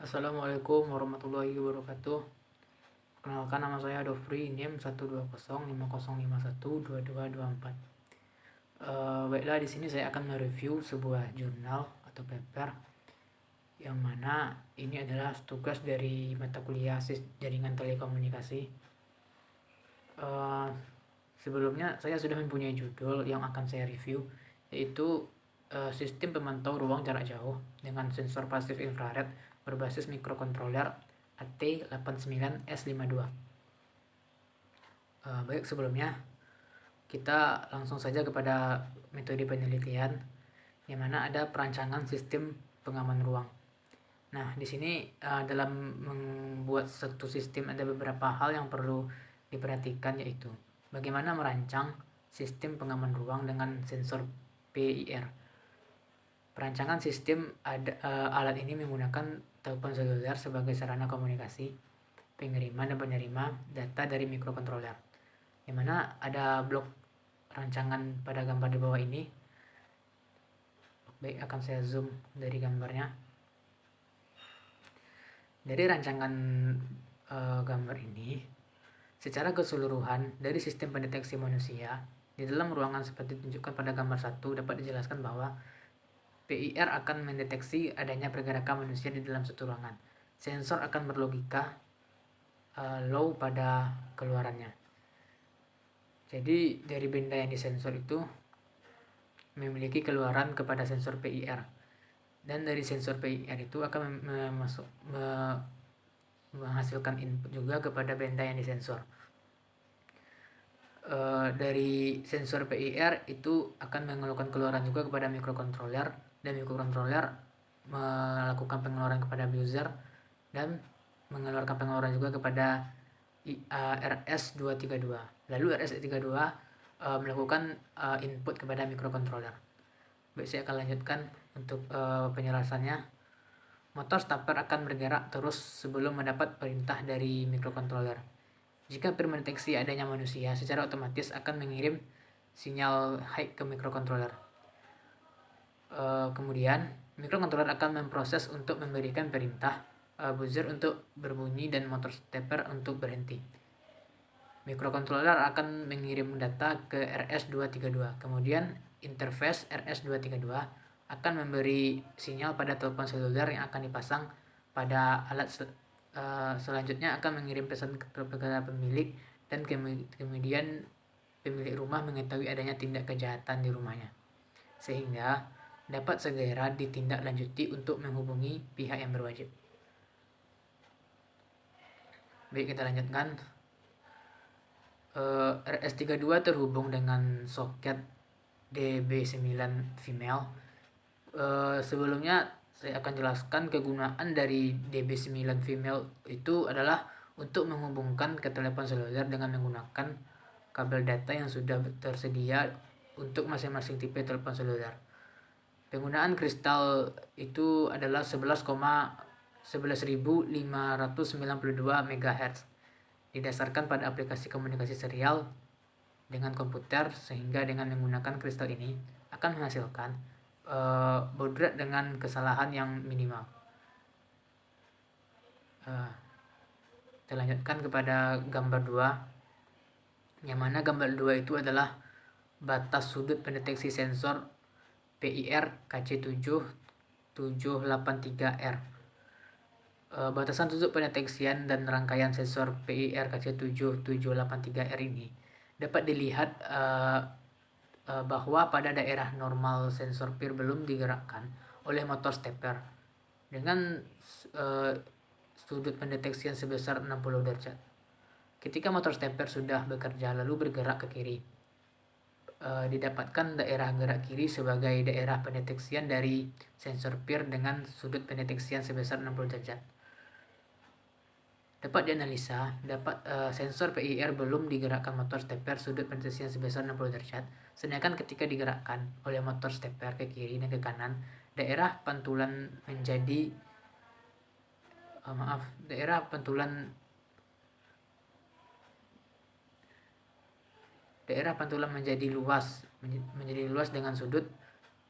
Assalamualaikum warahmatullahi wabarakatuh. Perkenalkan, nama saya Dofri, NIM 12050512224. Baiklah, di sini saya akan mereview sebuah jurnal atau paper yang mana ini adalah tugas dari mata kuliah jaringan telekomunikasi. Sebelumnya saya sudah mempunyai judul yang akan saya review, yaitu sistem pemantau ruang jarak jauh dengan sensor pasif infrared berbasis mikrokontroler AT89S52. Baik, sebelumnya kita langsung saja kepada metode penelitian, yang mana ada perancangan sistem pengaman ruang. Nah, di sini dalam membuat satu sistem ada beberapa hal yang perlu diperhatikan, yaitu bagaimana merancang sistem pengaman ruang dengan sensor PIR. Perancangan sistem alat ini menggunakan telepon seluler sebagai sarana komunikasi, pengiriman dan penerima data dari mikrokontroler, yang mana ada blok rancangan pada gambar di bawah ini. Baik, akan saya zoom dari gambarnya. Dari rancangan gambar ini, secara keseluruhan dari sistem pendeteksi manusia di dalam ruangan seperti ditunjukkan pada gambar 1 dapat dijelaskan bahwa PIR akan mendeteksi adanya pergerakan manusia di dalam satu ruangan. Sensor akan berlogika low pada keluarannya. Jadi dari benda yang disensor itu memiliki keluaran kepada sensor PIR, dan dari sensor PIR itu akan menghasilkan input juga kepada benda yang disensor. Dari sensor PIR itu akan mengeluarkan keluaran juga kepada mikrokontroler, dan mikrokontroler melakukan pengeluaran kepada user dan mengeluarkan pengeluaran juga kepada RS232. Lalu RS232 melakukan input kepada mikrokontroler. Baik, saya akan lanjutkan untuk penjelasannya. Motor stepper akan bergerak terus sebelum mendapat perintah dari mikrokontroler. Jika PIR mendeteksi adanya manusia, secara otomatis akan mengirim sinyal high ke mikrokontroler. Kemudian mikrokontroler akan memproses untuk memberikan perintah buzzer untuk berbunyi dan motor stepper untuk berhenti. Mikrokontroler akan mengirim data ke RS232. Kemudian interface RS232 akan memberi sinyal pada telepon seluler yang akan dipasang pada alat. Selanjutnya akan mengirim pesan kepada pemilik, dan kemudian pemilik rumah mengetahui adanya tindak kejahatan di rumahnya, sehingga dapat segera ditindaklanjuti untuk menghubungi pihak yang berwajib. Baik, kita lanjutkan. RS32 terhubung dengan soket DB9 female. Sebelumnya saya akan jelaskan kegunaan dari DB9 female itu adalah untuk menghubungkan ke telepon seluler dengan menggunakan kabel data yang sudah tersedia untuk masing-masing tipe telepon seluler. Penggunaan kristal itu adalah 11,11592 MHz, didasarkan pada aplikasi komunikasi serial dengan komputer, sehingga dengan menggunakan kristal ini akan menghasilkan baud rate dengan kesalahan yang minimal. Kita lanjutkan kepada gambar 2, yang mana gambar 2 itu adalah batas sudut pendeteksi sensor PIR KC7783R. Batasan sudut pendeteksian dan rangkaian sensor PIR KC7783R ini dapat dilihat bahwa pada daerah normal sensor PIR belum digerakkan oleh motor stepper dengan sudut pendeteksian sebesar 60 derajat. Ketika motor stepper sudah bekerja lalu bergerak ke kiri, didapatkan daerah gerak kiri sebagai daerah pendeteksian dari sensor PIR dengan sudut pendeteksian sebesar 60 derajat. Dapat dianalisa, sensor PIR belum digerakkan motor stepper sudut pendeteksian sebesar 60 derajat, sedangkan ketika digerakkan oleh motor stepper ke kiri dan ke kanan, daerah pantulan menjadi luas dengan sudut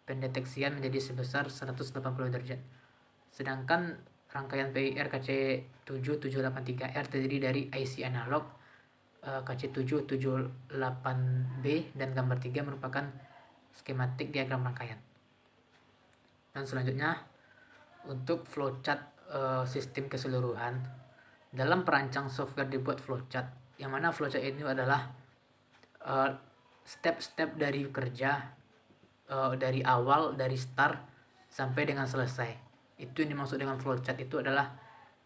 pendeteksian menjadi sebesar 180 derajat. Sedangkan rangkaian PIR KC7783R terdiri dari IC analog KC778B dan gambar 3 merupakan skematik diagram rangkaian. Dan selanjutnya untuk flowchart sistem keseluruhan, dalam perancang software dibuat flowchart, yang mana flowchart ini adalah step-step dari kerja dari awal, dari start sampai dengan selesai. Itu yang dimaksud dengan flowchart, itu adalah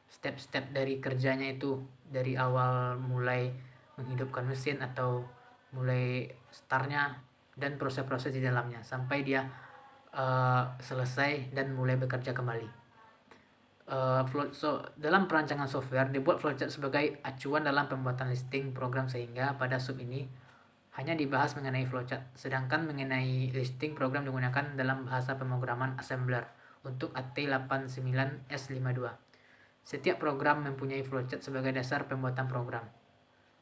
step-step dari kerjanya, itu dari awal mulai menghidupkan mesin atau mulai startnya dan proses-proses di dalamnya sampai dia selesai dan mulai bekerja kembali. Dalam perancangan software dibuat flowchart sebagai acuan dalam pembuatan listing program, sehingga pada sub ini hanya dibahas mengenai flowchart, sedangkan mengenai listing program digunakan dalam bahasa pemrograman assembler untuk AT89S52. Setiap program mempunyai flowchart sebagai dasar pembuatan program.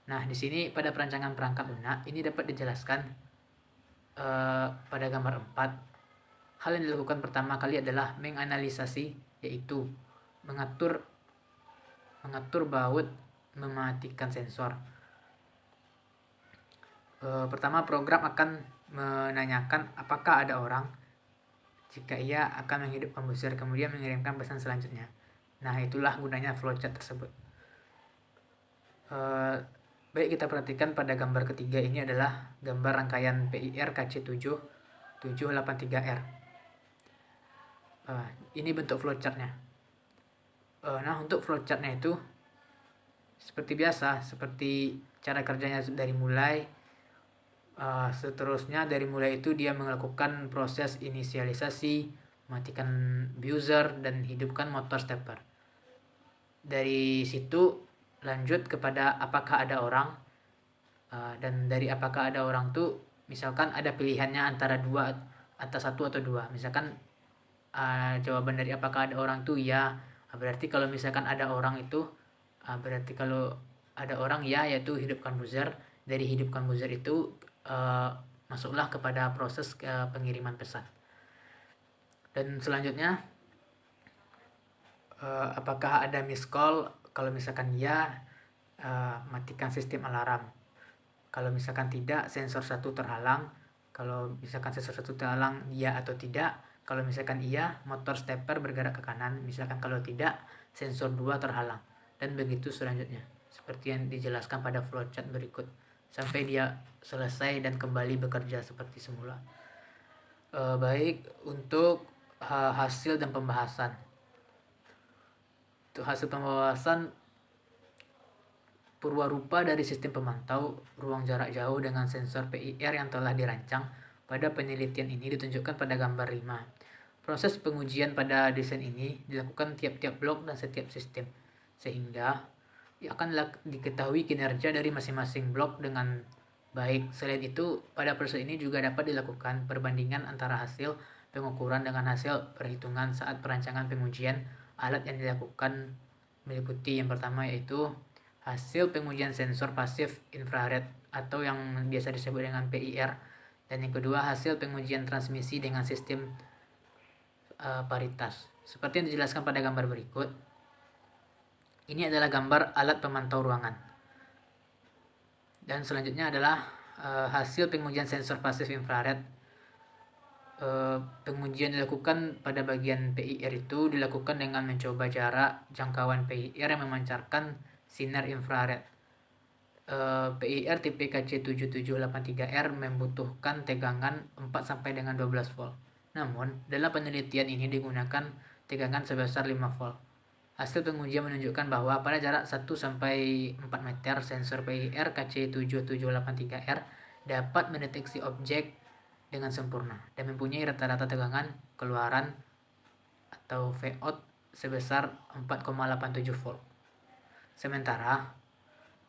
Nah, di sini pada perancangan perangkat lunak ini dapat dijelaskan pada gambar 4. Hal yang dilakukan pertama kali adalah menganalisasi, yaitu mengatur baut, mematikan sensor. Pertama, program akan menanyakan apakah ada orang. Jika iya, akan menghidupkan buzzer, kemudian mengirimkan pesan selanjutnya. Nah, itulah gunanya flowchart tersebut. Baik, kita perhatikan pada gambar ketiga, ini adalah gambar rangkaian PIR KC7783R. Ini bentuk flowchartnya. Nah, untuk flowchartnya itu seperti biasa, seperti cara kerjanya dari mulai. Seterusnya dari mulai itu dia melakukan proses inisialisasi, matikan buzzer, dan hidupkan motor stepper. Dari situ lanjut kepada apakah ada orang, dan dari apakah ada orang tuh misalkan ada pilihannya antara satu atau dua. Misalkan jawaban dari apakah ada orang tuh ya, berarti kalau misalkan ada orang itu berarti kalau ada orang ya, yaitu hidupkan buzzer. Dari hidupkan buzzer itu masuklah kepada proses pengiriman pesan. Dan selanjutnya apakah ada miss call? Kalau misalkan ya, matikan sistem alarm. Kalau misalkan tidak, sensor 1 terhalang. Kalau misalkan sensor 1 terhalang, ya atau tidak. Kalau misalkan iya, motor stepper bergerak ke kanan. Misalkan kalau tidak, sensor 2 terhalang. Dan begitu selanjutnya, seperti yang dijelaskan pada flowchart berikut, sampai dia selesai dan kembali bekerja seperti semula. Baik, untuk hasil dan pembahasan. Untuk hasil pembahasan, purwarupa dari sistem pemantau ruang jarak jauh dengan sensor PIR yang telah dirancang pada penelitian ini ditunjukkan pada gambar 5. Proses pengujian pada desain ini dilakukan tiap-tiap blok dan setiap sistem, sehingga akan diketahui kinerja dari masing-masing blok dengan baik. Selain itu, pada proses ini juga dapat dilakukan perbandingan antara hasil pengukuran dengan hasil perhitungan saat perancangan pengujian alat yang dilakukan, meliputi yang pertama yaitu hasil pengujian sensor pasif infrared atau yang biasa disebut dengan PIR, dan yang kedua hasil pengujian transmisi dengan sistem paritas. Seperti yang dijelaskan pada gambar berikut, ini adalah gambar alat pemantau ruangan. Dan selanjutnya adalah hasil pengujian sensor pasif infrared. Pengujian dilakukan pada bagian PIR itu dilakukan dengan mencoba jarak jangkauan PIR yang memancarkan sinar infrared. PIR tipe KC7783R membutuhkan tegangan 4 sampai dengan 12 volt. Namun, dalam penelitian ini digunakan tegangan sebesar 5 volt. Hasil pengujian menunjukkan bahwa pada jarak 1 sampai 4 meter, sensor PIR KC7783R dapat mendeteksi objek dengan sempurna dan mempunyai rata-rata tegangan keluaran atau Vout sebesar 4,87 volt. Sementara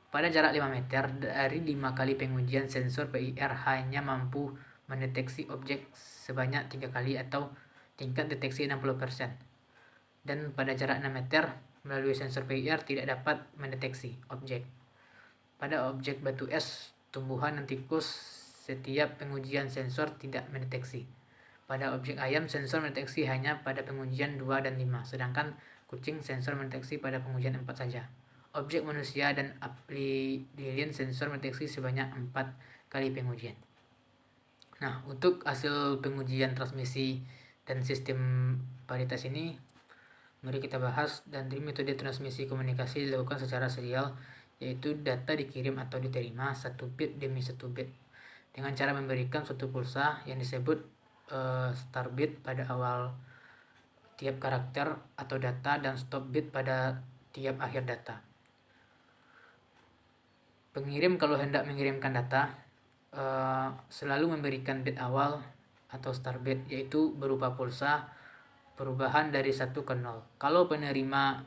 pada jarak 5 meter, dari 5 kali pengujian, sensor PIR hanya mampu mendeteksi objek sebanyak 3 kali atau tingkat deteksi 60%. Dan pada jarak 6 meter, melalui sensor PIR tidak dapat mendeteksi objek. Pada objek batu es, tumbuhan, dan tikus, setiap pengujian sensor tidak mendeteksi. Pada objek ayam, sensor mendeteksi hanya pada pengujian 2 dan 5, sedangkan kucing sensor mendeteksi pada pengujian 4 saja. Objek manusia dan lilin sensor mendeteksi sebanyak 4 kali pengujian. Nah, untuk hasil pengujian transmisi dan sistem paritas ini, mari kita bahas. Dan dari metode transmisi komunikasi dilakukan secara serial, yaitu data dikirim atau diterima 1 bit demi 1 bit dengan cara memberikan suatu pulsa yang disebut start bit pada awal tiap karakter atau data dan stop bit pada tiap akhir data. Pengirim kalau hendak mengirimkan data selalu memberikan bit awal atau start bit, yaitu berupa pulsa perubahan dari 1 ke 0. Kalau penerima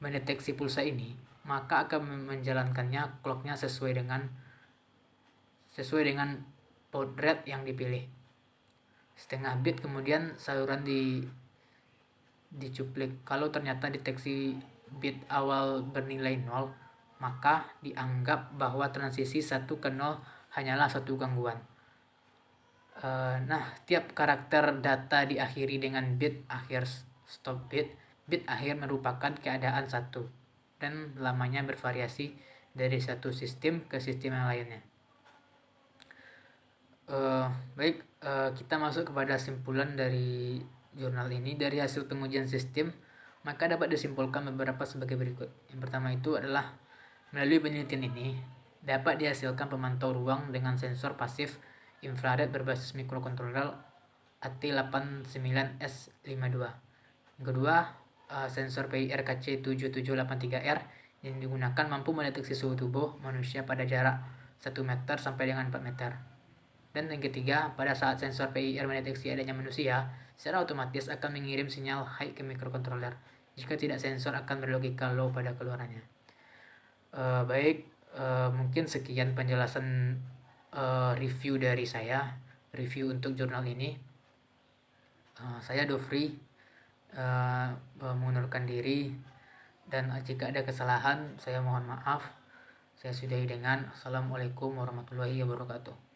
mendeteksi pulsa ini, maka akan menjalankannya clocknya sesuai dengan baud rate yang dipilih. Setengah bit kemudian saluran dicuplik. Kalau ternyata deteksi bit awal bernilai 0, maka dianggap bahwa transisi 1 ke 0 hanyalah satu gangguan. Nah, tiap karakter data diakhiri dengan bit akhir stop bit. Bit akhir merupakan keadaan 1 dan lamanya bervariasi dari satu sistem ke sistem yang lainnya. Kita masuk kepada simpulan dari jurnal ini. Dari hasil pengujian sistem, maka dapat disimpulkan beberapa sebagai berikut. Yang pertama itu adalah, melalui penelitian ini dapat dihasilkan pemantau ruang dengan sensor pasif infrared berbasis mikrokontroler AT89S52. Yang kedua, sensor PIR KC7783R yang digunakan mampu mendeteksi suhu tubuh manusia pada jarak 1 meter sampai dengan 4 meter. Dan yang ketiga, pada saat sensor PIR mendeteksi adanya manusia, secara otomatis akan mengirim sinyal high ke mikrokontroler. Jika tidak, sensor akan berlogika low pada keluarannya. Mungkin sekian penjelasan review dari saya, review untuk jurnal ini. Saya Dofri mengundurkan diri, dan jika ada kesalahan saya mohon maaf. Saya sudahi dengan Assalamualaikum warahmatullahi wabarakatuh.